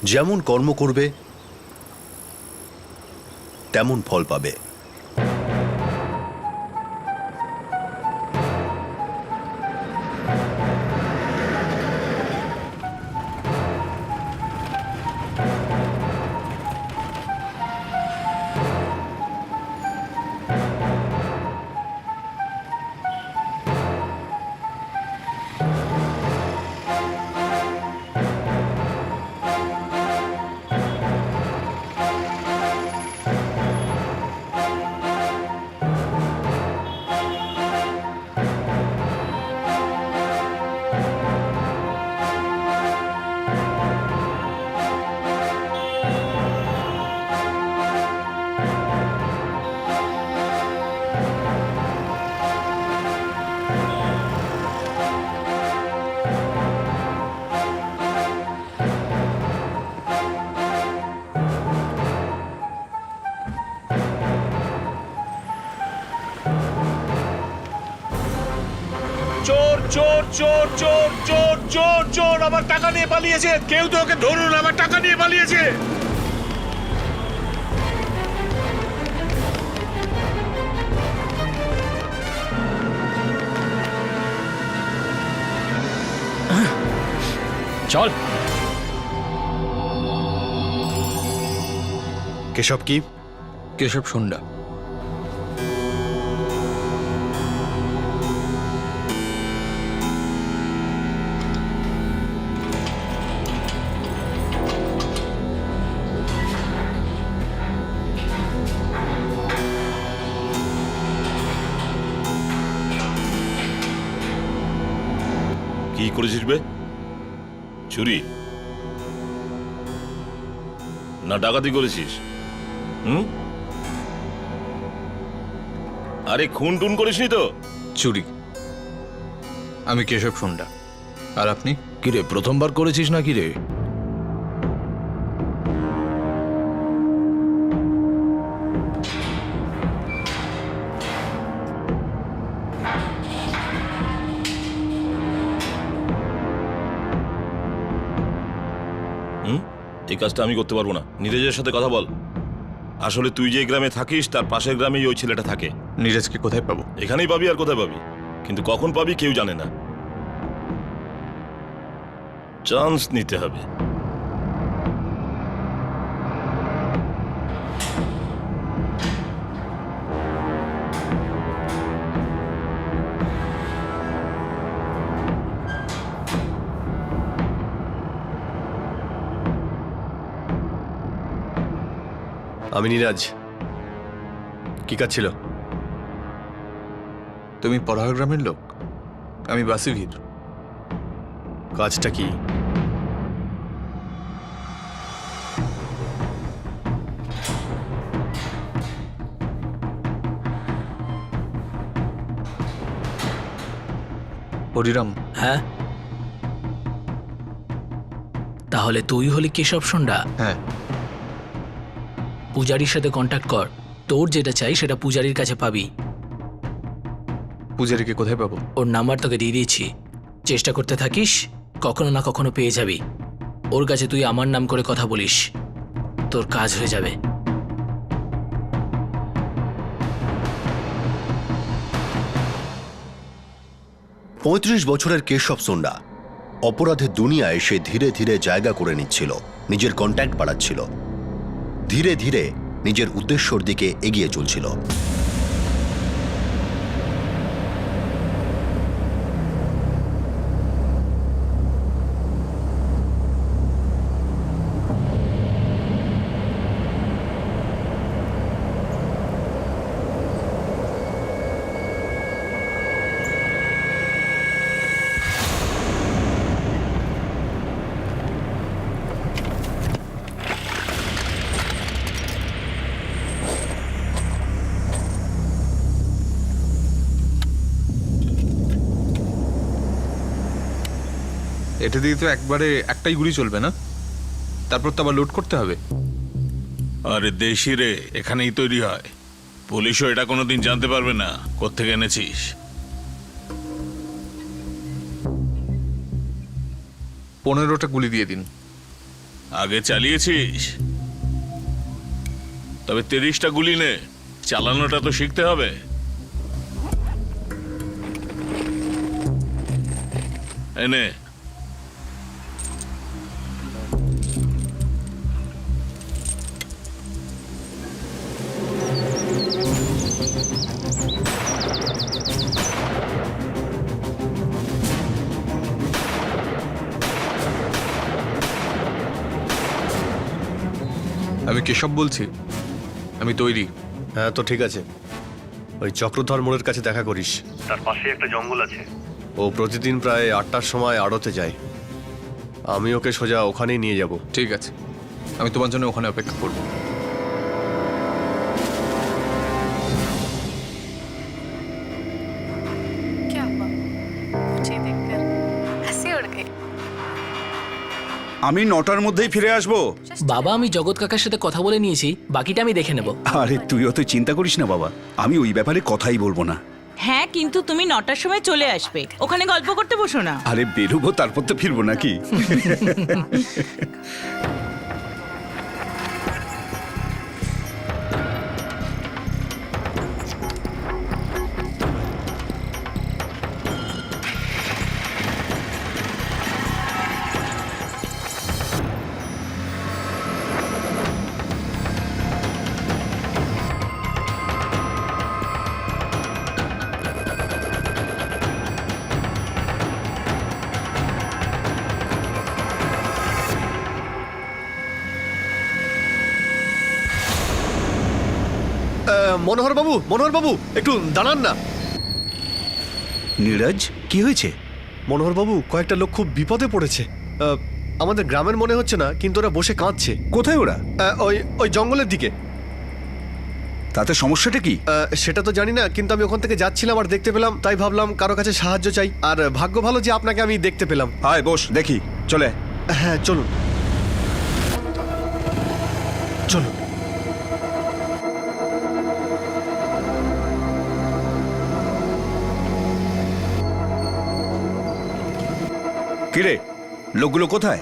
যেমন কর্ম করবে তেমন ফল পাবে। চোর চোর চোর চোর চোর চোর চোর আমার টাকা নিয়ে পালিয়েছে। কেউ তো ওকে ধরুন, আমার টাকা নিয়ে পালিয়েছে। চল। কেশব কি? কেশব সুন্ডা। কি করেছিস বে? চুরি না ডাকাতি করেছিস? আরে খুন টুন করিসনি তো? চুরি। আমি কেশব সুন্ডা। আর আপনি? কিরে, প্রথমবার করেছিস না কিরে? এই কাজটা আমি করতে পারবো না। নীরজের সাথে কথা বল। আসলে তুই যে গ্রামে থাকিস তার পাশের গ্রামেই ওই ছেলেটা থাকে। নীরজকে কোথায় পাবো? এখানেই পাবি, আর কোথায় পাবি? কিন্তু কখন পাবি কেউ জানে না। চান্স নিতে হবে। আমি নীরাজ। কি কাজ ছিল? তুমি পড়ার গ্রামের লোক, আমি বাসিভীর। কাজটা কি? হরিরাম। হ্যাঁ, তাহলে তুই হলি কেশব সুন্ডা? হ্যাঁ। পূজারীর সাথে কন্ট্যাক্ট কর। তোর যেটা চাই সেটা পূজারীর কাছে পাবি। পূজারীকে কোথায় পাবো? ওর নাম্বার তোকে দিয়ে দিয়েছি। চেষ্টা করতে থাকিস, কখনো না কখনো পেয়ে যাবি। ওর কাছে তুই আমার নাম করে কথা বলিস, তোর কাজ হয়ে যাবে। ৩৫ বছরের কেশব সুন্ডা অপরাধের দুনিয়ায় সে ধীরে ধীরে জায়গা করে নিচ্ছিল, নিজের কন্ট্যাক্ট বাড়াচ্ছিল, ধীরে ধীরে নিজের উদ্দেশ্যর দিকে এগিয়ে চলছিল। এটা দিয়ে তো একবারে একটাই গুলি চলবে না, তারপর তো আবার লোড করতে হবে। আরে দেশি রে, এখানেই তৈরি হয়। পুলিশও এটা কোনোদিন জানতে পারবে না কোত্থেকে এনেছিস। 15টা গুলি দিয়ে দিন। আগে চালিয়েছিস? তবে 30টা গুলি নে, চালানোটা তো শিখতে হবে। এনে আমি কেশব বলছি, আমি তৈরি। হ্যাঁ তো ঠিক আছে, ওই চক্রধর মোড়ের কাছে দেখা করিস। তার পাশে একটা জঙ্গল আছে। ও প্রতিদিন প্রায় 8টার সময় আড়তে যায়। আমি ওকে সোজা ওখানেই নিয়ে যাব। ঠিক আছে, আমি তোমার জন্য ওখানে অপেক্ষা করব। क्या हुआ? मुझे देखकर हंसी उड़ गई। আমি 9টার মধ্যেই ফিরে আসব। বাবা, আমি জগৎ কাকার সাথে কথা বলে নিয়েছি, বাকিটা আমি দেখে নেব। আরে তুই অত চিন্তা করিস না বাবা, আমি ওই ব্যাপারে কথাই বলবো না। হ্যাঁ, কিন্তু তুমি 9টার সময় চলে আসবে, ওখানে গল্প করতে বসো না। আরে বেরোবো, তারপর তো ফিরবো নাকি? মনোহর বাবু একটু দাঁড়ান না। নীরজ, কি হয়েছে? মনোহর বাবু, কয়েকটা লোক খুব বিপদে পড়েছে। আমাদের গ্রামের মনে হচ্ছে না, কিন্তু ওরা বসে কাঁদছে। কোথায় ওরা? ওই জঙ্গলের দিকে। তাতে সমস্যাটা কি? সেটা তো জানি না, কিন্তু আমি ওখান থেকে যাচ্ছিলাম আর দেখতে পেলাম, তাই ভাবলাম কারো কাছে সাহায্য চাই। আর ভাগ্য ভালো যে আপনাকে আমি দেখতে পেলাম। আয় বস, দেখি। চলে হ্যাঁ চলুন চলুন। কিরে, লোকগুলো কোথায়?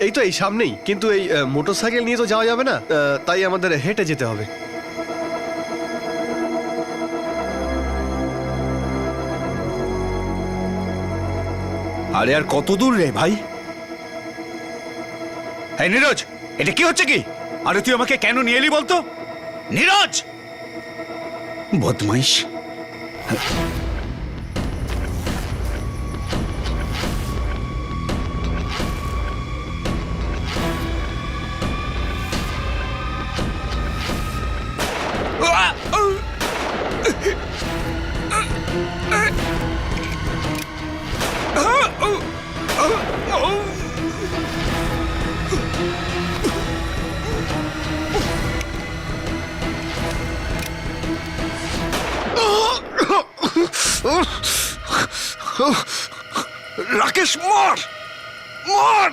এই তো এই সামনেই, কিন্তু এই মোটরসাইকেল নিয়ে তো যাওয়া যাবে না, তাই আমাদের হেঁটে যেতে হবে। আরে আর কত দূর রে ভাই? এই নীরজ, এটা কি হচ্ছে কি? আরে তুই আমাকে কেন নিয়ে এলি বলতো? নীরজ, বদমাইশ। রাকেশ, মর মর।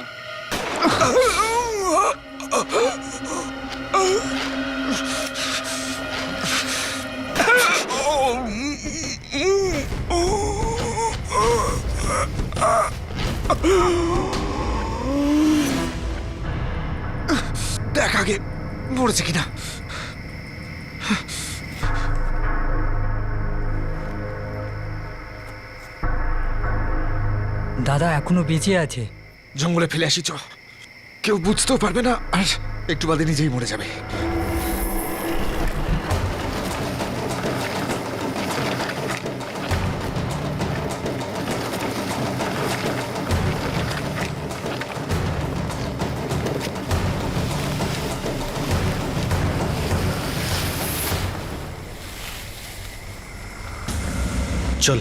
দেখ আগে মরেছে কিনা। দাদা এখনো বেঁচে আছে। জঙ্গলে ফেলে আসি, চ। কেউ বুঝতেও পারবে না, আর একটু বাদে নিজেই মরে যাবে। চল,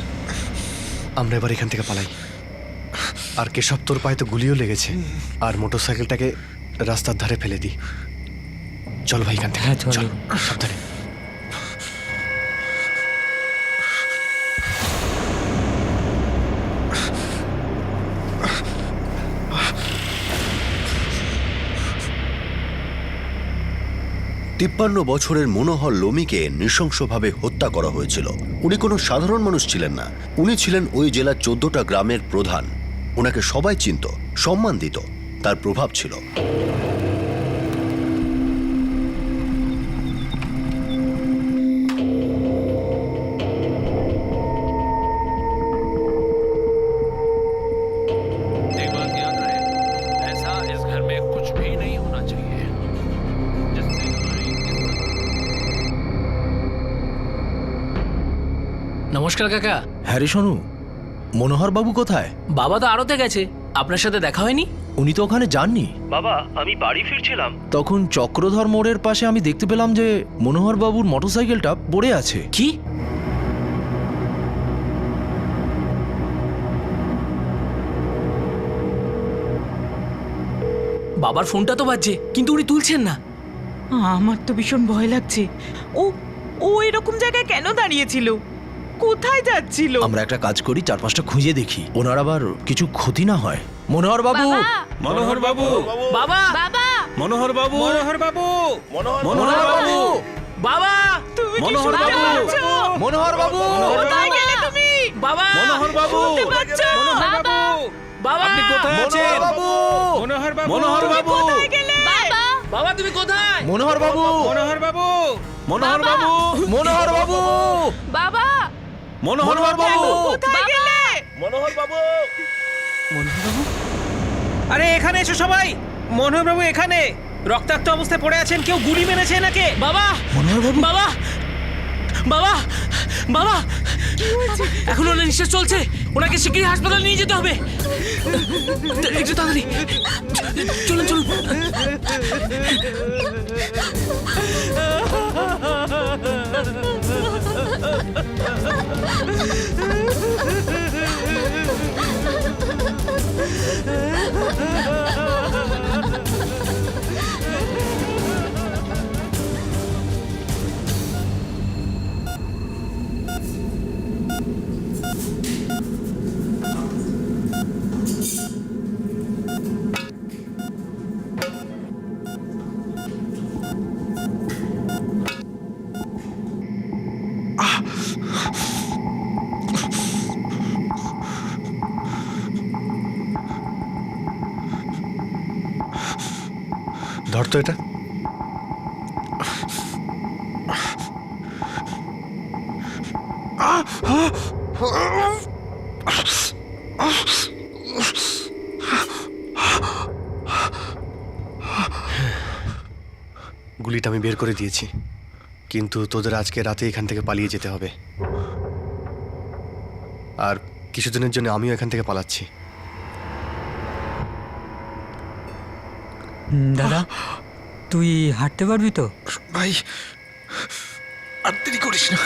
আমরা এবার এখান থেকে পালাই। আর কেশব, তোর পায়ে তো গুলিও লেগেছে, আর মোটরসাইকেলটাকে রাস্তার ধারে ফেলে দিই। চল ভাই এখান থেকে। হ্যাঁ, চলো। চল, সাবধানে। তিপ্পান্ন বছরের মনোহর লোমিকে নৃশংসভাবে হত্যা করা হয়েছিল। উনি কোনো সাধারণ মানুষ ছিলেন না, উনি ছিলেন ওই জেলার 14টা গ্রামের প্রধান। ওনাকে সবাই চিনত, সম্মান দিত, তার প্রভাব ছিল। নমস্কার কাকা। হ্যাঁ রে সোনু, মনোহর বাবু কোথায়? বাবা তো আড়তে গেছে, আপনার সাথে দেখা হয়নি? উনি তো ওখানে যাননি। বাবা, আমি বাড়ি ফিরছিলাম। তখন চক্রধর মোড়ের পাশে আমি দেখতে পেলাম যে মনোহর বাবুর মোটরসাইকেলটা পড়ে আছে। কি? বাবার ফোনটা তো বাজছে, কিন্তু উনি তুলছেন না। আমার তো ভীষণ ভয় লাগছে। ও ও এরকম জায়গায় কেন দাঁড়িয়েছিল? কোথায় যাচ্ছিল? আমরা একটা কাজ করি, 4-5টা খুঁজে দেখি, ওনার আবার কিছু ক্ষতি না হয়। মনোহর বাবু, মনোহর বাবু, বাবা, বাবা, মনোহর বাবু, মনোহর বাবু, মনোহর বাবু, বাবা, তুমি কি মনোহর শুনতে বাবু, পাচ্ছ? মনোহর বাবু, কোথায় গেলে তুমি? বাবা, মনোহর বাবু, শুনতে পাচ্ছ? বাবা, বাবা, আপনি কোথায় আছেন? মনোহর বাবু, মনোহর বাবু, মনোহর বাবু, কোথায় গেলে? বাবা, বাবা তুমি কোথায়? মনোহর বাবু, মনোহর বাবু, মনোহর বাবু, মনোহর বাবু, বাবা, মনোহর বাবু, কোথায় গেলে? আরে এখানে এসো সবাই। মনোহর বাবু এখানে রক্তাক্ত অবস্থায় পড়ে আছেন, কেউ গুলি মেরেছে এনাকে। বাবা, মনোহর বাবু, বাবা, বাবা, বাবা, এখন ওনার নিঃশ্বাস চলছে, ওনাকে শিগগিরই হাসপাতালে নিয়ে যেতে হবে। একটু তাড়াতাড়ি চলুন চলুন। ধর তো এটা। গুলিটা আমি বের করে দিয়েছি, কিন্তু তোদের আজকে রাতে এখান থেকে পালিয়ে যেতে হবে। আর কিছুদিনের জন্য আমিও এখান থেকে পালাচ্ছি। দাদা, তুই হাঁটতে পারবি তো? ভাই, আর দেরি করিস না।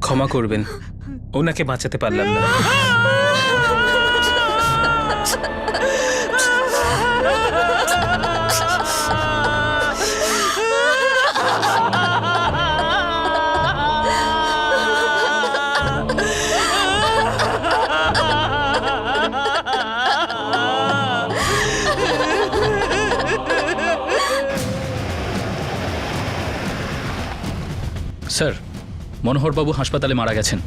ক্ষমা করবেন, ওনাকে বাঁচাতে পারলাম না। স্যার, মনোহরবাবু হাসপাতালে মারা গেছেন।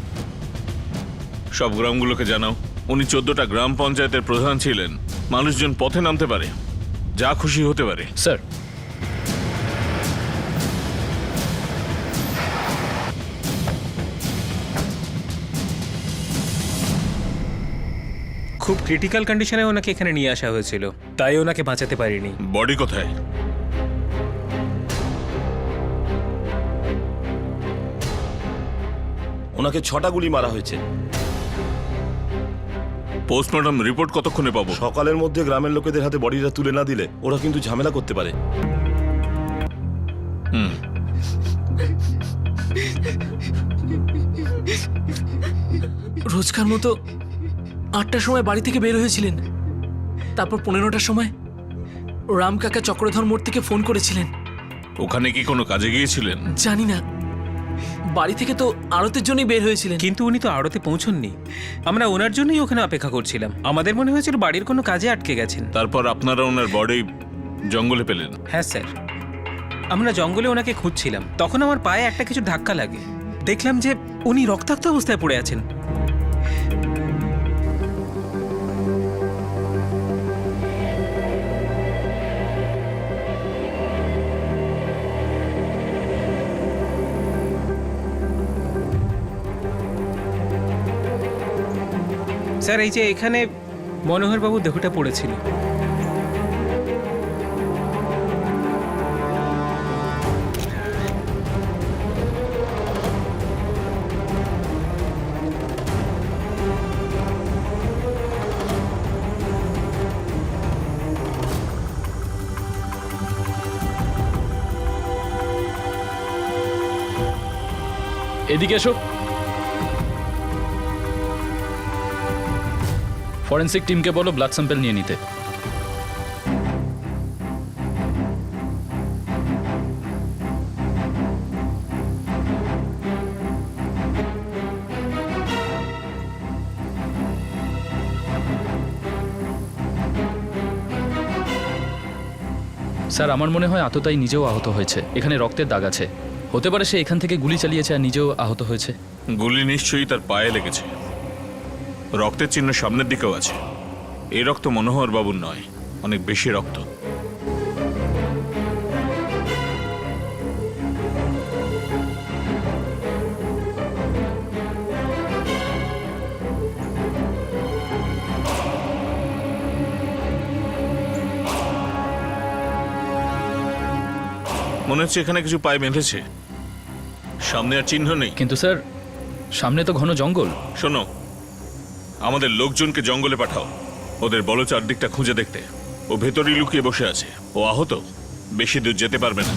সব গ্রামগুলোকে জানাও। উনি 14টা গ্রাম পঞ্চায়েতের প্রধান ছিলেন। মানুষজন পথে নামতে পারে, যা খুশি হতে পারে। স্যার, খুব ক্রিটিক্যাল কন্ডিশনে ওনাকে এখানে নিয়ে আসা হয়েছিল, তাই ওনাকে বাঁচাতে পারিনি। বডি কোথায়? ওনাকে 6টা গুলি মারা হয়েছে। পোস্টমর্টম রিপোর্ট কতক্ষণে পাবো? সকালের মধ্যে গ্রামের লোকেদের হাতে বডিটা তুলে না দিলে ওরা কিন্তু ঝামেলা করতে পারে। রোজকার মতো 8টার সময় বাড়ি থেকে বের হয়েছিলেন, তারপর 15টার সময় রাম কাকা চক্রধর মোড় থেকে ফোন করেছিলেন। ওখানে কি কোনো কাজে গিয়েছিলেন? জানি না, বাড়ি থেকে তো আড়তের জন্যই বের হয়েছিলেন। কিন্তু উনি তো আড়তে পৌঁছননি, আমরা ওনার জন্যই ওখানে অপেক্ষা করছিলাম। আমাদের মনে হয়েছিল বাড়ির কোনো কাজে আটকে গেছেন। তারপর আপনারা ওনার বডি জঙ্গলে পেলেন? হ্যাঁ স্যার, আমরা জঙ্গলে ওনাকে খুঁজছিলাম, তখন আমার পায়ে একটা কিছু ধাক্কা লাগে। দেখলাম যে উনি রক্তাক্ত অবস্থায় পড়ে আছেন। স্যার এই যে এখানে মনোহর বাবু দেহটা পড়েছিল। এদিকে এসো। ফরেন্সিক টিমকে বলো ব্লাড স্যাম্পল নিয়ে নিতে। স্যার আমার মনে হয় আততায়ী নিজেও আহত হয়েছে। এখানে রক্তের দাগ আছে, হতে পারে সে এখান থেকে গুলি চালিয়েছে আর নিজেও আহত হয়েছে। গুলি নিশ্চয়ই তার পায়ে লেগেছে। রক্তের চিহ্ন সামনের দিকেও আছে। এই রক্ত মনোহর বাবুর নয়, অনেক বেশি রক্ত। মনে হচ্ছে এখানে কিছু পায়ে বেঁধেছে। সামনে আর চিহ্ন নেই। কিন্তু স্যার সামনে তো ঘন জঙ্গল। শোনো, আমাদের লোকজনকে জঙ্গলে পাঠাও, ওদের বলো চারদিকটা খুঁজে দেখতে। ও ভেতরেই লুকিয়ে বসে আছে, ও আহত, বেশি দূর যেতে পারবে না।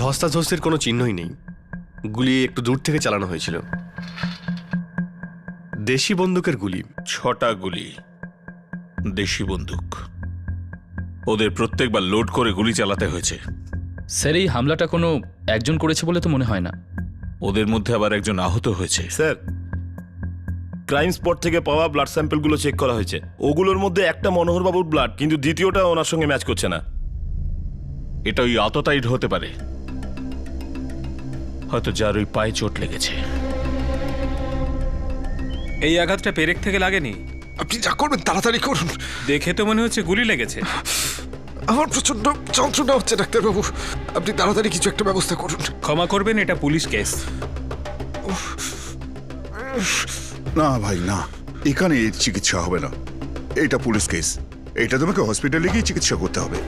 ধস্তাধস্তির কোনো চিহ্নই নেই। গুলি একটু দূর থেকে চালানো হয়েছিল। দেশি বন্দুকের গুলি। 6টা গুলি, দেশি বন্দুক। ওদের প্রত্যেকবার লোড করে গুলি চালাতে হয়েছে। স্যার এই হামলাটা কোনো একজন করেছে বলে তো মনে হয় না। ওদের মধ্যে আবার একজন আহত হয়েছে। স্যার, ক্রাইম স্পট থেকে পাওয়া ব্লাড স্যাম্পলগুলো চেক করা হয়েছে। ওগুলোর মধ্যে একটা মনোহর বাবুর ব্লাড, কিন্তু দ্বিতীয়টা ওনার সঙ্গে ম্যাচ করছে না। এটা ওই আততায়ীর হতে পারে, হয়তো যার ওই পায়ে চোট লেগেছে। এই আঘাতটা পেরেক থেকে লাগেনি। আপনি যা করবেন তাড়াতাড়ি করুন। দেখে তো মনে হচ্ছে গুলি লেগেছে। আমার প্রচন্ড যন্ত্রণা হচ্ছে ডাক্তারবাবু, আপনি তাড়াতাড়ি কিছু একটা ব্যবস্থা করুন। ক্ষমা করবেন, এটা পুলিশ কেস। না ভাই না, এখানে এর চিকিৎসা হবে না। এটা পুলিশ কেস, এটা তোমাকে হসপিটালে গিয়ে চিকিৎসা করতে হবে।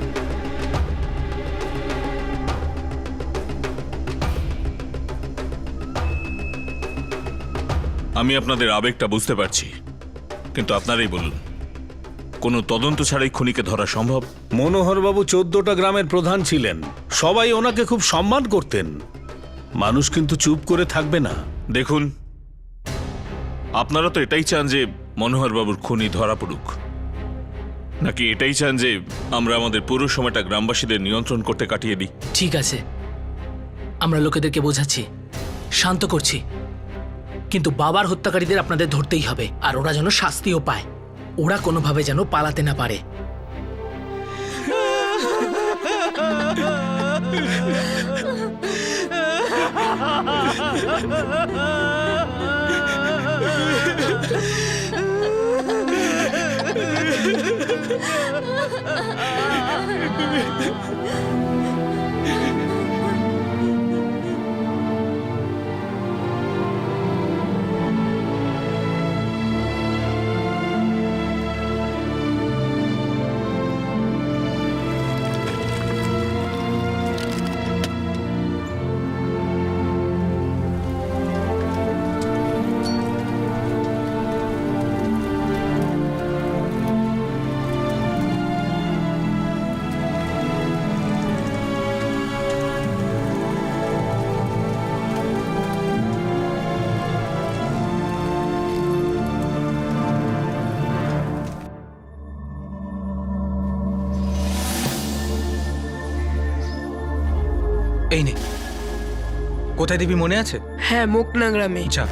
আমি আপনাদের আবেগটা বুঝতে পারছি, কিন্তু আপনারাই বলুন, কোনো তদন্ত ছাড়াই খুনিকে ধরা সম্ভব? মনোহরবাবু 14টা গ্রামের প্রধান ছিলেন, সবাই ওনাকে খুব সম্মান করতেন। মানুষ কিন্তু চুপ করে থাকবে না। দেখুন, আপনারা তো এটাই চান যে মনোহর বাবুর খুনি ধরা পড়ুক, নাকি এটাই চান যে আমরা আমাদের পুরো সময়টা গ্রামবাসীদের নিয়ন্ত্রণ করতে কাটিয়ে দিই? ঠিক আছে, আমরা লোকেদেরকে বোঝাচ্ছি, শান্ত করছি, কিন্তু বাবার হত্যাকারীদের আপনাদের ধরতেই হবে, আর ওরা যেন শাস্তিও পায়। ওরা কোনোভাবে যেন পালাতে না পারে। এই নে, কোথায় দিবি মনে আছে? হ্যাঁ, মুকনা গ্রামে। আচ্ছা,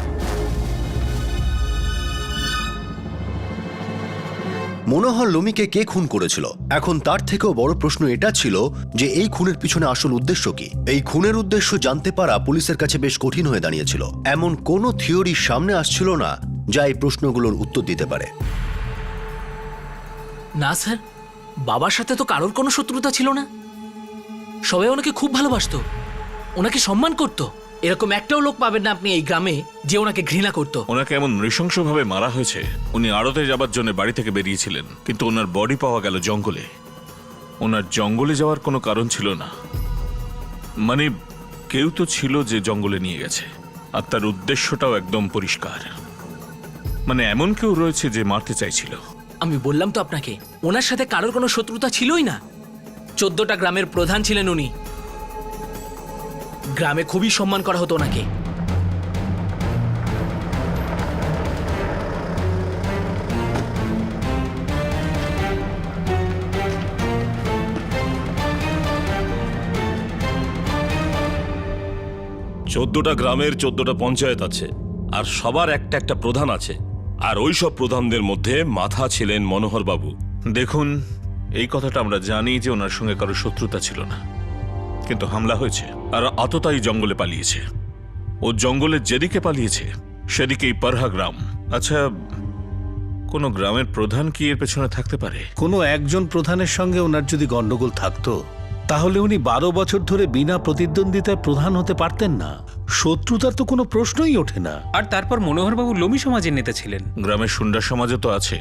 মনোহর লোমিকে কে খুন করেছিল? এখন তার থেকেও বড় প্রশ্ন এটা ছিল যে এই খুনের পিছনে আসল উদ্দেশ্য কি। এই খুনের উদ্দেশ্য জানতে পারা পুলিশের কাছে বেশ কঠিন হয়ে দাঁড়িয়েছিল। এমন কোনো থিওরি সামনে আসছিল না যা এই প্রশ্নগুলোর উত্তর দিতে পারে। না স্যার, বাবার সাথে তো কারোর কোনো শত্রুতা ছিল না, সবাই ওনাকে খুব ভালোবাসতো, ওনাকে সম্মান করত। এরকম একটাও লোক পাবেন না আপনি এই গ্রামে যে ওনাকে ঘৃণা করতো। ওনাকে এমন নৃশংসভাবে মারা হয়েছে, উনি আড়তে যাবার জন্য বাড়ি থেকে বেরিয়েছিলেন, কিন্তু ওনার বডি পাওয়া গেল জঙ্গলে। ওনার জঙ্গলে যাওয়ার কোনো কারণ ছিল না, মানে কেউ তো ছিল যে জঙ্গলে নিয়ে গেছে, আর তার উদ্দেশ্যটাও একদম পরিষ্কার। মানে এমন কেউ রয়েছে যে মারতে চাইছিল। আমি বললাম তো আপনাকে, ওনার সাথে কারোর কোনো শত্রুতা ছিলই না। 14টা গ্রামের প্রধান ছিলেন উনি, গ্রামে খুবই সম্মান করা হতো ওনাকে। চোদ্দটা গ্রামের 14টা পঞ্চায়েত আছে, আর সবার একটা একটা প্রধান আছে, আর ওই সব প্রধানদের মধ্যে মাথা ছিলেন মনোহর বাবু। দেখুন, এই কথাটা আমরা জানি যে ওনার সঙ্গে কারো শত্রুতা ছিল না, কিন্তু হামলা হয়েছে আর আততায়ী জঙ্গলে পালিয়েছে। ও জঙ্গলের যেদিকে পালিয়েছে সেদিকেই পারহা গ্রাম। আচ্ছা, কোনো গ্রামের প্রধান কি এর পেছনে থাকতে পারে? কোনো একজন প্রধানের সঙ্গে ওনার যদি গন্ডগোল থাকতো তাহলে উনি 12 বছর ধরে বিনা প্রতিদ্বন্দ্বিতায় প্রধান হতে পারতেন না। শত্রুতার তো কোনো প্রশ্নই ওঠে না। আর তারপর মনোহরবাবু লোমি সমাজের নেতা ছিলেন। গ্রামের সুন্ডা সমাজও তো আছে।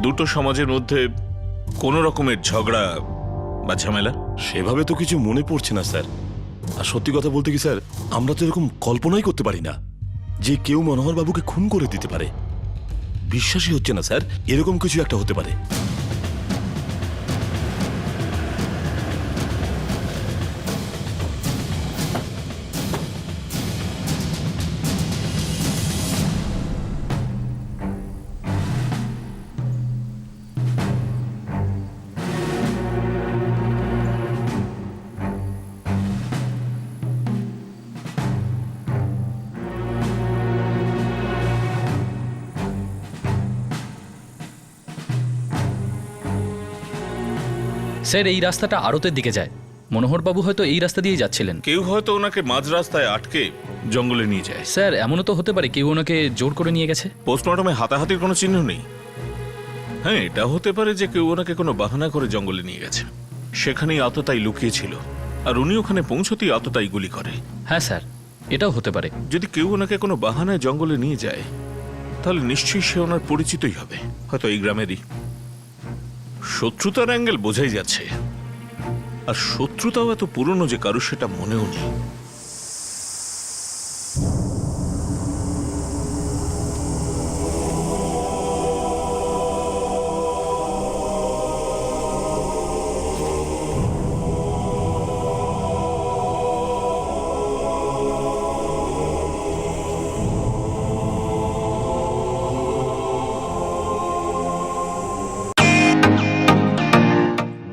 দুটো সমাজের মধ্যে কোনো রকমের ঝগড়া বা ঝামেলা সেভাবে তো কিছু মনে পড়ছে না স্যার। আর সত্যি কথা বলতে কি স্যার, আমরা তো এরকম কল্পনাই করতে পারি না যে কেউ মনোহর বাবুকে খুন করে দিতে পারে। বিশ্বাসই হচ্ছে না স্যার, এরকম কিছু একটা হতে পারে। স্যার, এই রাস্তাটা আড়তের দিকে যায়। মনোহরবাবু হয়তো এই রাস্তা দিয়ে যাচ্ছিলেন। কেউ হয়তো ওনাকে মাঝ রাস্তায় আটকে জঙ্গলে নিয়ে যায়। স্যার, এমনও তো হতে পারে কেউ ওনাকে জোর করে নিয়ে গেছে। পোস্টমর্টমে হাতাহাতির কোনো চিহ্ন নেই। হ্যাঁ, এটা হতে পারে যে কেউ ওনাকে কোনো বাহানা করে জঙ্গলে নিয়ে গেছে, সেখানেই আততায়ী লুকিয়েছিল, আর উনি ওখানে পৌঁছতেই আততায়ী গুলি করে। হ্যাঁ স্যার, এটাও হতে পারে। যদি কেউ ওনাকে কোনো বাহানায় জঙ্গলে নিয়ে যায় তাহলে নিশ্চয়ই সে ওনার পরিচিতই হবে, হয়তো এই গ্রামেরই। শত্রুতার অ্যাঙ্গেল বোঝাই যাচ্ছে, আর শত্রুতাও এত পুরনো যে কারো সেটা মনেও নেই।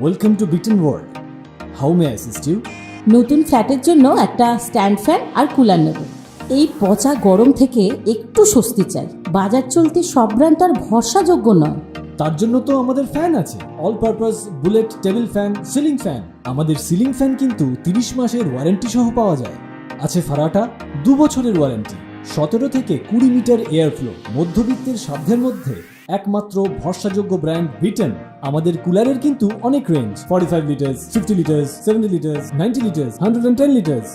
Welcome to Biten world. How may I assist you? নতুন ফ্ল্যাটের জন্য একটা স্ট্যান্ড ফ্যান আর কুলার নেব। এই পচা গরম থেকে একটু স্বস্তি চাই। বাজার চলতি সব ব্র্যান্ড আর ভরসাযোগ্য নয়। তার জন্য তো আমাদের ফ্যান আছে, all purpose bullet table fan, ceiling fan. আমাদের সিলিং ফ্যান কিন্তু 30 মাসের ওয়ারেন্টি সহ পাওয়া যায়। আছে ফারাটা 2 বছরের ওয়ারেন্টি, 17 থেকে 20 মিটার এয়ার ফ্লো, মধ্যবিত্তের সাধ্যের মধ্যে একমাত্র ভরসাযোগ্য ব্র্যান্ড বিটেন। আমাদের কুলারের কিন্তু অনেক range, 45 litres, 50 litres, 70 litres, 90 litres, 110 litres.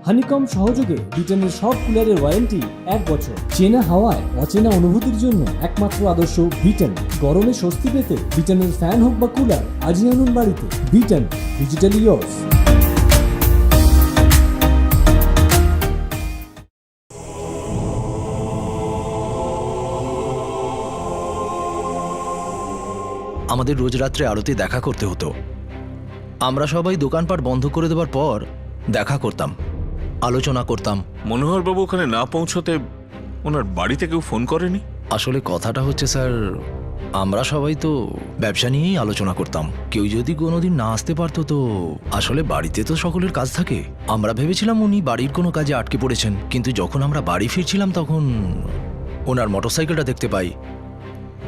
Honeycomb সহযোগে বিটেনের সব কুলারের ওয়ারেন্টি 1 বছর। চেনা হাওয়ায় অচেনা অনুভূতির জন্য একমাত্র আদর্শ বিটেন। গরমে স্বস্তি পেতে বিটেনের ফ্যান হোক বা কুলার আজই আনুন বাড়িতে। বিটেন, ডিজিটালি ইয়োর্স। আমাদের রোজ রাত্রে আরতি দেখা করতে হতো। আমরা সবাই দোকানপাট বন্ধ করে দেওয়ার পর দেখা করতাম, আলোচনা করতাম। মনোহরবাবু ওখানে না পৌঁছতে ওনার বাড়িতে কেউ ফোন করেনি? আসলে কথাটা হচ্ছে স্যার, আমরা সবাই তো ব্যবসা নিয়েই আলোচনা করতাম। কেউ যদি কোনোদিন না আসতে পারতো তো আসলে বাড়িতে তো সকলের কাজ থাকে। আমরা ভেবেছিলাম উনি বাড়ির কোনো কাজে আটকে পড়েছেন, কিন্তু যখন আমরা বাড়ি ফিরছিলাম তখন ওনার মোটরসাইকেলটা দেখতে পাই।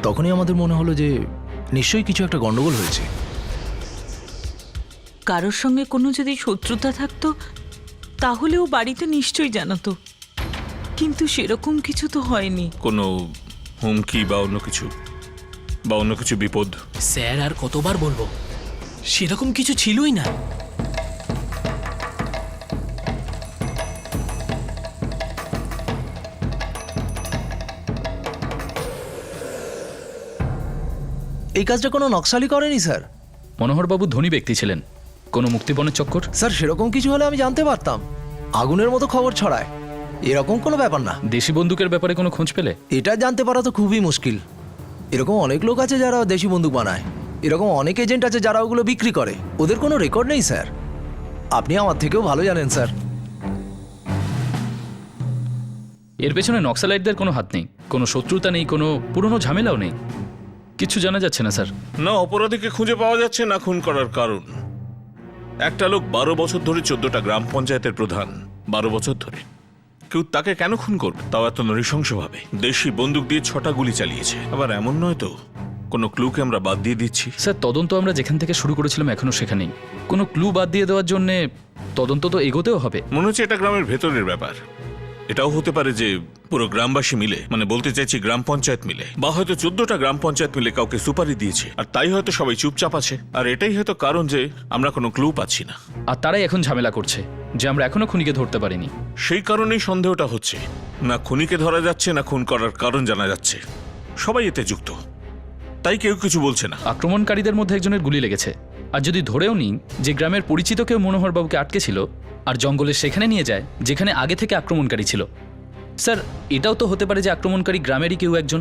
তখনই আমাদের মনে হলো যে নিশ্চয়ই কিছু একটা গন্ডগোল হয়েছে। কারোর সঙ্গে কোনো যদি শত্রুতা থাকতো তাহলে ও বাড়িতে নিশ্চয়ই জানাতো, কিন্তু সেরকম কিছু তো হয়নি। কোনো হুমকি বা অন্য কিছু? বা অন্য কিছু বিপদ? স্যার আর কতবার বলবো, সেরকম কিছু ছিলই না। এই কাজটা কোনো নকশালি করেনি স্যার? মনোহরবাবু ধনী ব্যক্তি ছিলেন, কোনো মুক্তিপণের চক্কর? স্যার সেরকম কিছু হলে আমি জানতে পারতাম। আগুনের মতো খবর ছড়ায়, এরকম কোনো ব্যাপার না। দেশি বন্দুকের ব্যাপারে কোনো খোঁজ পেলে? এটা জানতে পারা তো খুবই মুশকিল। এরকম অনেক লোক আছে যারা দেশি বন্দুক বানায়, এরকম অনেক এজেন্ট আছে যারা ওগুলো বিক্রি করে, ওদের কোনো রেকর্ড নেই স্যার। আপনি আমার থেকেও ভালো জানেন স্যার। এর পেছনে নক্সালাইটদের কোনো হাত নেই, কোনো শত্রুতা নেই, কোনো পুরনো ঝামেলাও নেই, কিছু জানা যাচ্ছে না স্যার। না অপরাধীকে খুঁজে পাওয়া যাচ্ছে না খুন করার কারণ। একটা লোক 12 বছর ধরে 14টা গ্রাম পঞ্চায়েতের প্রধান, 12 বছর ধরে। কেউ তাকে কেন খুন করবে, তাও এত নৃশংসভাবে? দেশি বন্দুক দিয়ে 6টা গুলি চালিয়েছে। আবার এমন নয় তো কোনো ক্লুকে আমরা বাদ দিয়ে দিচ্ছি? স্যার তদন্ত আমরা যেখান থেকে শুরু করেছিলাম এখনো সেখানেই। কোনো ক্লু বাদ দিয়ে দেওয়ার জন্য তদন্ত তো এগোতেও হবে। মনে হচ্ছে এটা গ্রামের ভেতরের ব্যাপার। এটাও হতে পারে যে পুরো গ্রামবাসী মিলে, মানে বলতে চাইছি গ্রাম পঞ্চায়েত মিলে, বা হয়তো 14টা গ্রাম পঞ্চায়েত মিলে কাউকে সুপারি দিয়েছে, আর তাই হয়তো সবাই চুপচাপ আছে। আর এটাই হয়তো কারণ যে আমরা কোনো ক্লু পাচ্ছি না। আর তারাই এখন ঝামেলা করছে যে আমরা এখনো খুনিকে ধরতে পারিনি। সেই কারণেই সন্দেহটা হচ্ছে। না খুনিকে ধরা যাচ্ছে, না খুন করার কারণ জানা যাচ্ছে। সবাই এতে যুক্ত, তাই কেউ কিছু বলছে না। আক্রমণকারীদের মধ্যে একজনের গুলি লেগেছে, আর যদি ধরেও নিই যে গ্রামের পরিচিত কেউ মনোহরবাবুকে আটকে ছিল আর জঙ্গলের সেখানে নিয়ে যায় যেখানে আগে থেকে আক্রমণকারী ছিল, স্যার এটাও তো হতে পারে যে আক্রমণকারী গ্রামেরই কেউ একজন।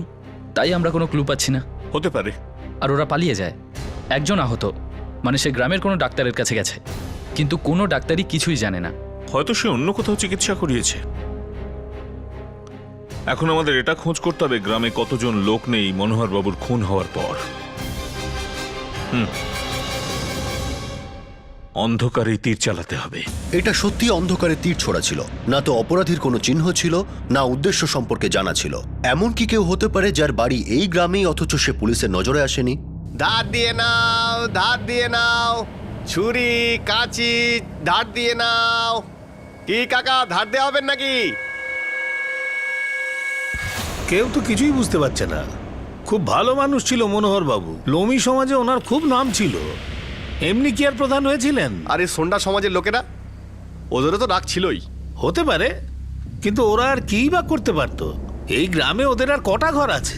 তাই আমরা কোনো ক্লু পাচ্ছি না। হতে পারে। আর ওরা পালিয়ে যায়। একজন আহত, মানে সে গ্রামের কোনো ডাক্তারের কাছে গেছে, কিন্তু কোনো ডাক্তারই কিছুই জানে না। হয়তো সে অন্য কোথাও চিকিৎসা করিয়েছে। এখন আমাদের এটা খোঁজ করতে হবে গ্রামে কতজন লোক নেই মনোহর বাবুর খুন হওয়ার পর। অন্ধকারে তীর চালাতে হবে। এটা সত্যি অন্ধকারে তীর ছোড়া ছিল। না তো অপরাধীর কোনো চিহ্ন ছিল, না উদ্দেশ্য সম্পর্কে জানা ছিল। এমন কি কেউ হতে পারে যার বাড়ি এই গ্রামেই অথচ সে পুলিশের নজরে আসেনি? ধার দিয়ে নাও, ধার দিয়ে নাও, ছুরি কাঁচি ধার দিয়ে নাও। কি কাকা ধার দেওয়া হবেন নাকি? কেউ তো কিছুই বুঝতে পারছে না। খুব ভালো মানুষ ছিল মনোহর বাবু, লোমি সমাজে ওনার খুব নাম ছিল। এমনি কি আর প্রধান হয়েছিলেন? আরে সন্ধ্যা সমাজের লোকেরা, ওদেরও তো ডাক ছিলই। হতে পারে, কিন্তু ওরা আর কি বা করতে পারতো? এই গ্রামে ওদের আর কটা ঘর আছে?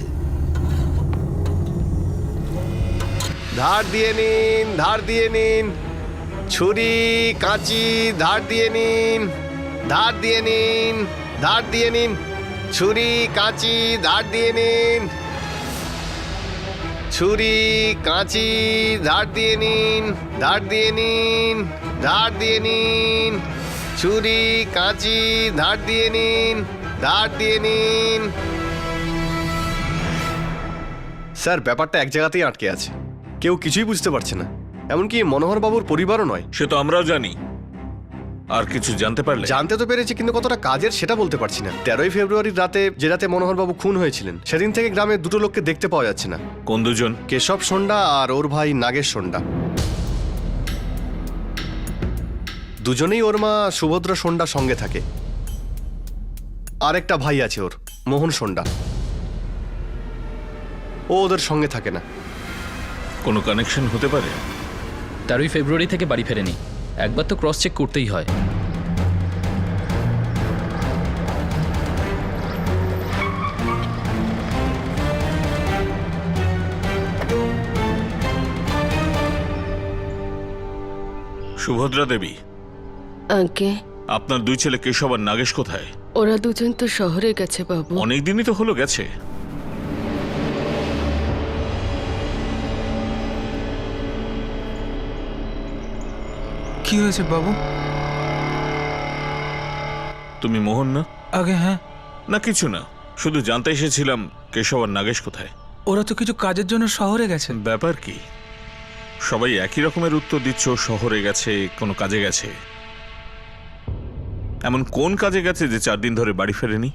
ধার দিয়ে নিন, ধার দিয়ে নিন, ছুরি কাঁচি ধার দিয়ে নিন, ধার দিয়ে নিন, ধার দিয়ে নিন, ছুরি কাঁচি ধার দিয়ে নিন, ছুরি কাঁচি ধার দিয়ে নিন, ধার দিয়ে নিন, ধার দিয়ে নিন, ছুরি কাঁচি ধার দিয়ে নিন, ধার দিয়ে নিন। স্যার ব্যাপারটা এক জায়গাতেই আটকে আছে, কেউ কিছুই বুঝতে পারছে না। এমনকি মনোহর বাবুর পরিবারও নয়। সে তো আমরাও জানি। আর কিছু জানতে পারলে? জানতে তো পেরেছি, কিন্তু কতটা কাজের সেটা বলতে পারছি না। 13ই ফেব্রুয়ারির রাতে, যে রাতে মনোহর বাবু খুন হয়েছিলেন, সেদিন থেকে গ্রামে দুটো লোককে দেখতে পাওয়া যাচ্ছে না। কোন দুজন? কেশব সন্ডা আর ওর ভাই নাগেশ সন্ডা। দুজনেই ওর মা সুভদ্রা সন্ডা সঙ্গে থাকে। আরেকটা ভাই আছে ওর, মোহন সন্ডা, ও ওদের সঙ্গে থাকে না। কোনো কানেকশন হতে পারে? 13ই ফেব্রুয়ারি থেকে বাড়ি ফেরেনি, একবার তো ক্রস চেক করতেই হয়। সুভদ্রা দেবী, আগে আপনার দুই ছেলে কেশব আর নাগেশ কোথায়? ওরা দুজন তো শহরে গেছে বাবু। অনেকদিনই তো হলো গেছে। কি হয়েছে বাবু? তুমি মোহন না? আগে হ্যাঁ। না কিছু না, শুধু জানতে এসেছিলাম কেশব আর নাগেশ কোথায়। ওরা তো কিছু কাজের জন্য শহরে গেছে। ব্যাপার কি? সবাই একই রকমের উত্তর দিচ্ছ, শহরে গেছে, কোনো কাজে গেছে। এমন কোন কাজে গেছে যে 4 দিন ধরে বাড়ি ফেরেনি?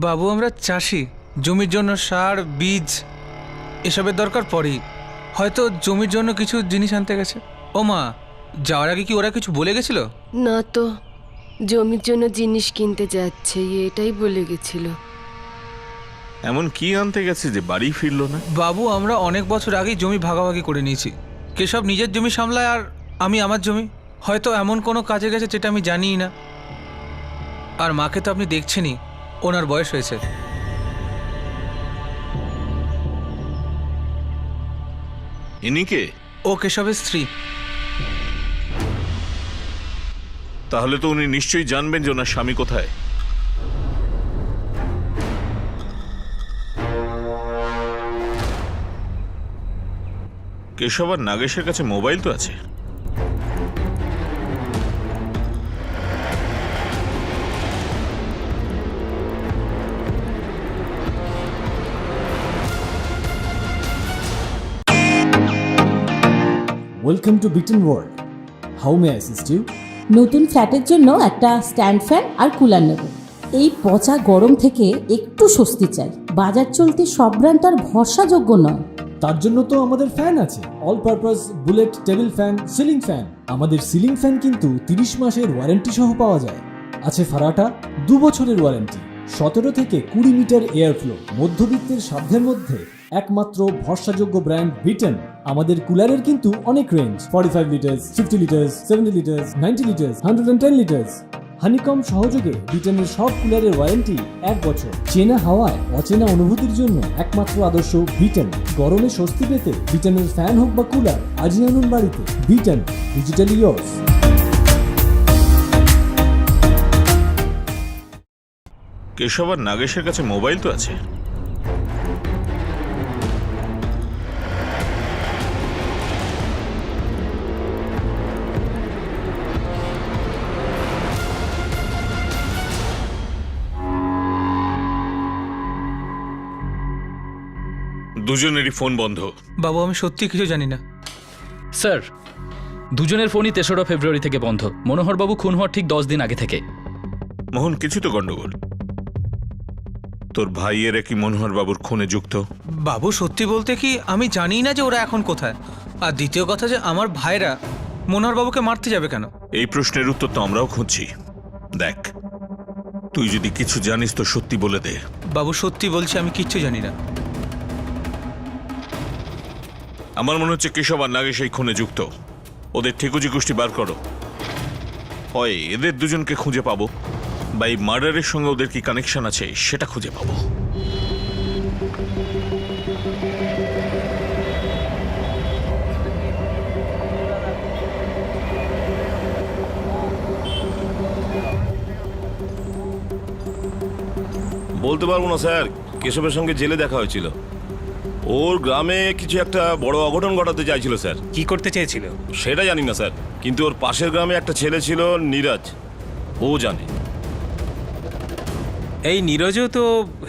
বাবু আমরা চাষি, জমির জন্য সার বীজ এসবের দরকার পড়েই। হয়তো জমির জন্য কিছু জিনিস আনতে গেছে। ও মা, যাওয়ার আগে কি ওরা কিছু বলে গেছিল? না তো, জমির জন্য জিনিস কিনতে যাচ্ছে এটাই বলে গেছিল। এমন কি আনতে গেছে যে বাড়ি ফিরলো না? বাবু আমরা অনেক বছর আগেই জমি ভাগাভাগি করে নিয়েছি। কেশব নিজের জমি সামলায় আর আমি আমার জমি। হয়তো এমন কোনো কাজে গেছে যেটা আমি জানিই না। আর মাকে তো আপনি দেখছেনই, ওনার বয়স হয়েছে। ইনি কে? ও কেশবের স্ত্রী। তাহলে তো উনি নিশ্চয়ই জানবেন যে ওনার স্বামী কোথায়। কেশব আর নাগেশের কাছে মোবাইল তো আছে। Welcome to Biten world. How may I assist you? নতুন ফ্ল্যাটের জন্য একটা স্ট্যান্ড ফ্যান আর কুলার নেব। এই পচা গরম থেকে একটু স্বস্তি চাই। বাজার চলতে সব ব্র্যান্ড তো আর ভরসাযোগ্য নয়। তার জন্য তো আমাদের ফ্যান আছে, all purpose bullet table fan, ceiling fan. আমাদের সিলিং ফ্যান কিন্তু 30 মাসের ওয়ারেন্টি সহ পাওয়া যায়। আছে ফারাটা 2 বছরের ওয়ারেন্টি, 17 থেকে 20 মিটার এয়ার ফ্লো। মধ্যবিত্তের সাধ্যের মধ্যে একমাত্র ভরসাযোগ্য ব্র্যান্ড বিটেন। আমাদের কুলারের কিন্তু অনেক range, 45 litres, 50 litres, 70 litres, 90 litres, 110 litres. Honeycomb সহযোগে বিটেনের সব কুলারের ওয়ারেন্টি 1 বছর। চেনা হাওয়ায় অচেনা অনুভূতির জন্য একমাত্র আদর্শ বিটেন। গরমে স্বস্তি পেতে বিটেনের ফ্যান হোক বা কুলার, আজই আনুন বাড়িতে। বিটেন, ডিজিটালি ইয়ার্স। কেশব আর নাগেশের কাছে মোবাইল তো আছে। দুজনেরই ফোন বন্ধ। বাবু আমি সত্যি কিছু জানি না। স্যার, দুজনের ফোনই 3রা ফেব্রুয়ারি থেকে বন্ধ। মনোহরবাবু খুন হওয়ার ঠিক 10 দিন আগে থেকে। মোহন, কিছু তো গন্ডগোল। তোর ভাইয়েরা কি মনোহর বাবুর খুনে যুক্ত? বাবু সত্যি বলতে কি আমি জানি না যে ওরা এখন কোথায়। আর দ্বিতীয় কথা যে আমার ভাইরা মনোহর বাবুকে মারতে যাবে কেন? এই প্রশ্নের উত্তর তো আমরাও খুঁজছি। দেখ, তুই যদি কিছু জানিস তো সত্যি বলে দে। বাবু সত্যি বলছি, আমি কিচ্ছু জানি না। আমার মনে হচ্ছে কেশব আর নাগেশ এই খুনে যুক্ত। ওদের ঠিকুজি গোষ্ঠী বার করো। হয় এদের দুজনকে খুঁজে পাবো, বা এই মার্ডারের সঙ্গে ওদের কি কানেকশন আছে সেটা খুঁজে পাবো। বলতে পারবো না স্যার, কেশবের সঙ্গে জেলে দেখা হয়েছিল। ওর গ্রামে কিছু একটা বড় অঘটন ঘটাতে চাইছিল স্যার। কি করতে চেয়েছিল সেটা জানি না স্যার, কিন্তু ওর পাশের গ্রামে একটা ছেলে ছিল নীরজ, ও জানে। এই নীরজও তো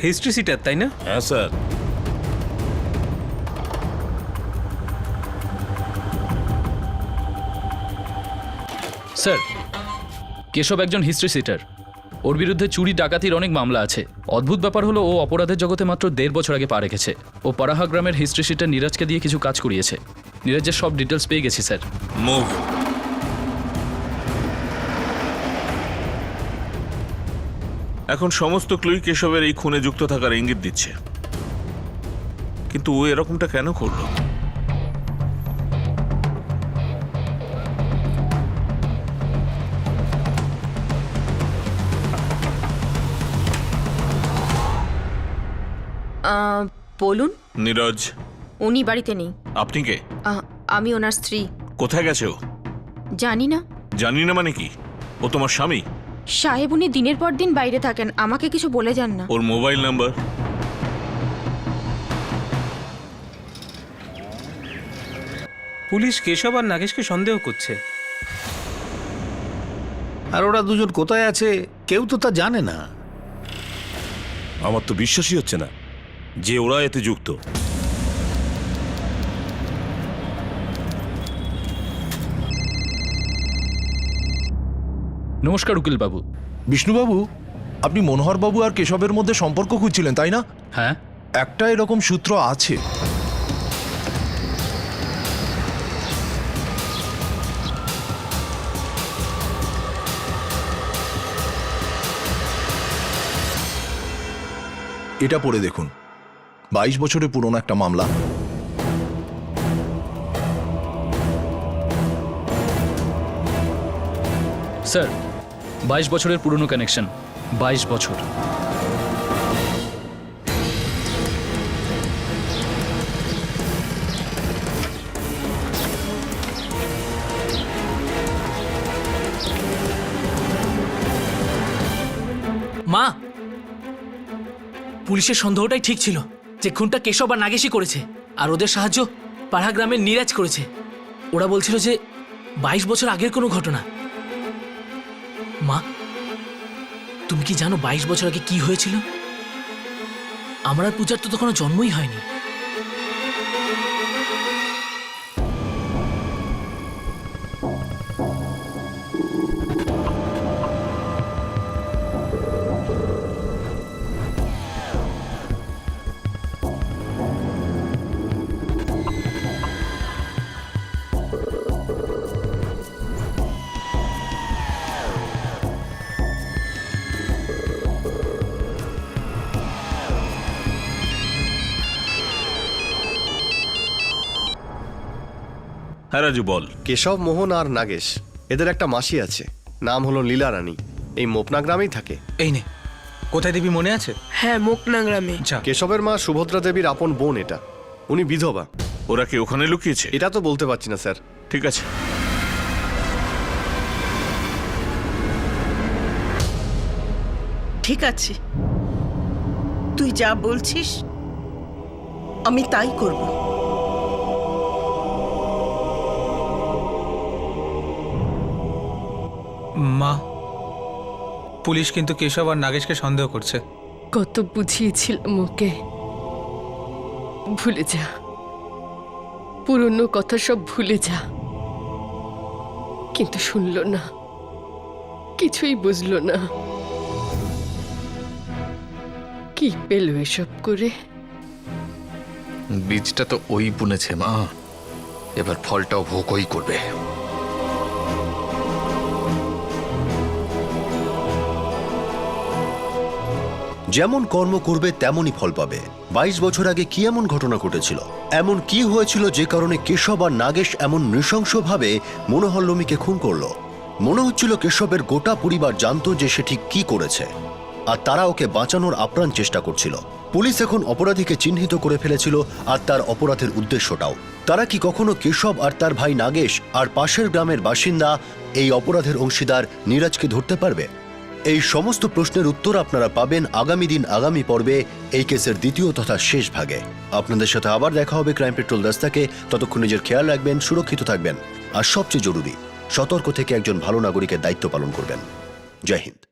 হিস্ট্রি সিটার, তাই না? হ্যাঁ স্যার। স্যার, কেশব একজন হিস্ট্রি সিটার। ওর বিরুদ্ধে চুরি ডাকাতির অনেক মামলা আছে। অদ্ভুত ব্যাপার হলো ও অপরাধের জগতে মাত্র 1.5 বছর আগে পা রেখেছে। ও পারাহা গ্রামের হিস্ট্রি সিটার নীরজকে দিয়ে কিছু কাজ করিয়েছে। নীরজের সব ডিটেলস পেয়ে গেছি স্যার। মুভ। এখন সমস্ত ক্লুই কেশবের এই খুনে যুক্ত থাকার ইঙ্গিত দিচ্ছে, কিন্তু ও এরকমটা কেন করলো? বলুন। নীরজ উনি বাড়িতে নেই। আপনি কে? আমি ওনার স্ত্রী। কোথায় গেছে ও? জানি না। জানি না মানে কি? ও তোমার স্বামী? সাহেব উনি দিনের পর দিন বাইরে থাকেন, আমাকে কিছু বলে যান না। ওর মোবাইল নাম্বার? পুলিশ কেশব আর নাগেশকে সন্দেহ করছে। আর ওরা দুজন কোথায় আছে কেউ তো তা জানে না। আমার তো বিশ্বাসই হচ্ছে না যে ওরা এতে যুক্ত। নমস্কার উকিলবাবু। বিষ্ণুবাবু, আপনি মনোহরবাবু আর কেশবের মধ্যে সম্পর্ক খুঁজছিলেন, তাই না? হ্যাঁ, একটা এরকম সূত্র আছে। এটা পড়ে দেখুন, 22 বছরের পুরনো একটা মামলা। স্যার 22 বছরের পুরনো কানেকশন, 22 বছর। মা, পুলিশের সন্দেহটাই ঠিক ছিল যে খুনটা কেশব আর নাগেশই করেছে, আর ওদের সাহায্য পাড়া গ্রামের নীরাজ করেছে। ওরা বলছিল যে 22 বছর আগের কোনো ঘটনা। মা, তুমি কি জানো 22 বছর আগে কি হয়েছিল? আমার আর পূজার তো তখনও জন্মই হয়নি। হ্যাঁ রাজু, বল। কেশব, মোহন আর নাগেশ, এদের একটা মাসি আছে, নাম হলো লীলা রানী। এই মোপনা গ্রামেই থাকে। এই নে, কোথায় দেবী মনে আছে? হ্যাঁ, মোকনা গ্রামে। কেশবের মা সুভদ্রা দেবীর আপন বোন এটা। উনি বিধবা। ওরা কি ওখানে লুকিয়েছে? এটা তো বলতে পারছি না স্যার। ঠিক আছে। ঠিক আছে, তুই যা বলছিস আমি তাই করব। মা, পুলিশ কিন্তু কেশব আর নাগেশকে সন্দেহ করছে। কত বুঝিয়েছিলাম ওকে, ভুলে যা, পুরনো কথা সব ভুলে যা, কিন্তু শুনলো না, কিছুই বুঝলো না। কি পেল এসব করে? বীজটা তো ওই বুনেছে মা, এবার ফলটাও ভোগই করবে। যেমন কর্ম করবে তেমনই ফল পাবে। 22 বছর আগে কি এমন ঘটনা ঘটেছিল? এমন কি হয়েছিল যে কারণে কেশব আর নাগেশ এমন নৃশংসভাবে মনোহর লোমিকে খুন করলো? মনে হচ্ছিল কেশবের গোটা পরিবার জানতো যে সে ঠিক কি করেছে, আর তারা ওকে বাঁচানোর আপ্রাণ চেষ্টা করছিল। পুলিশ এখন অপরাধীকে চিহ্নিত করে ফেলেছিল, আর তার অপরাধের উদ্দেশ্যটাও। তারা কি কখনো কেশব আর তার ভাই নাগেশ আর পাশের গ্রামের বাসিন্দা এই অপরাধের অংশীদার নীরাজকে ধরতে পারবে? এই সমস্ত প্রশ্নের উত্তর আপনারা পাবেন আগামী দিন আগামী পর্বে এই কেসের দ্বিতীয় তথা শেষ ভাগে। আপনাদের সাথে আবার দেখা হবে ক্রাইম পেট্রোল দাস্তাকে। ততক্ষণ নিজের খেয়াল রাখবেন, সুরক্ষিত থাকবেন, আর সবচেয়ে জরুরি সতর্ক থেকে একজন ভালো নাগরিকের দায়িত্ব পালন করবেন। জয় হিন্দ।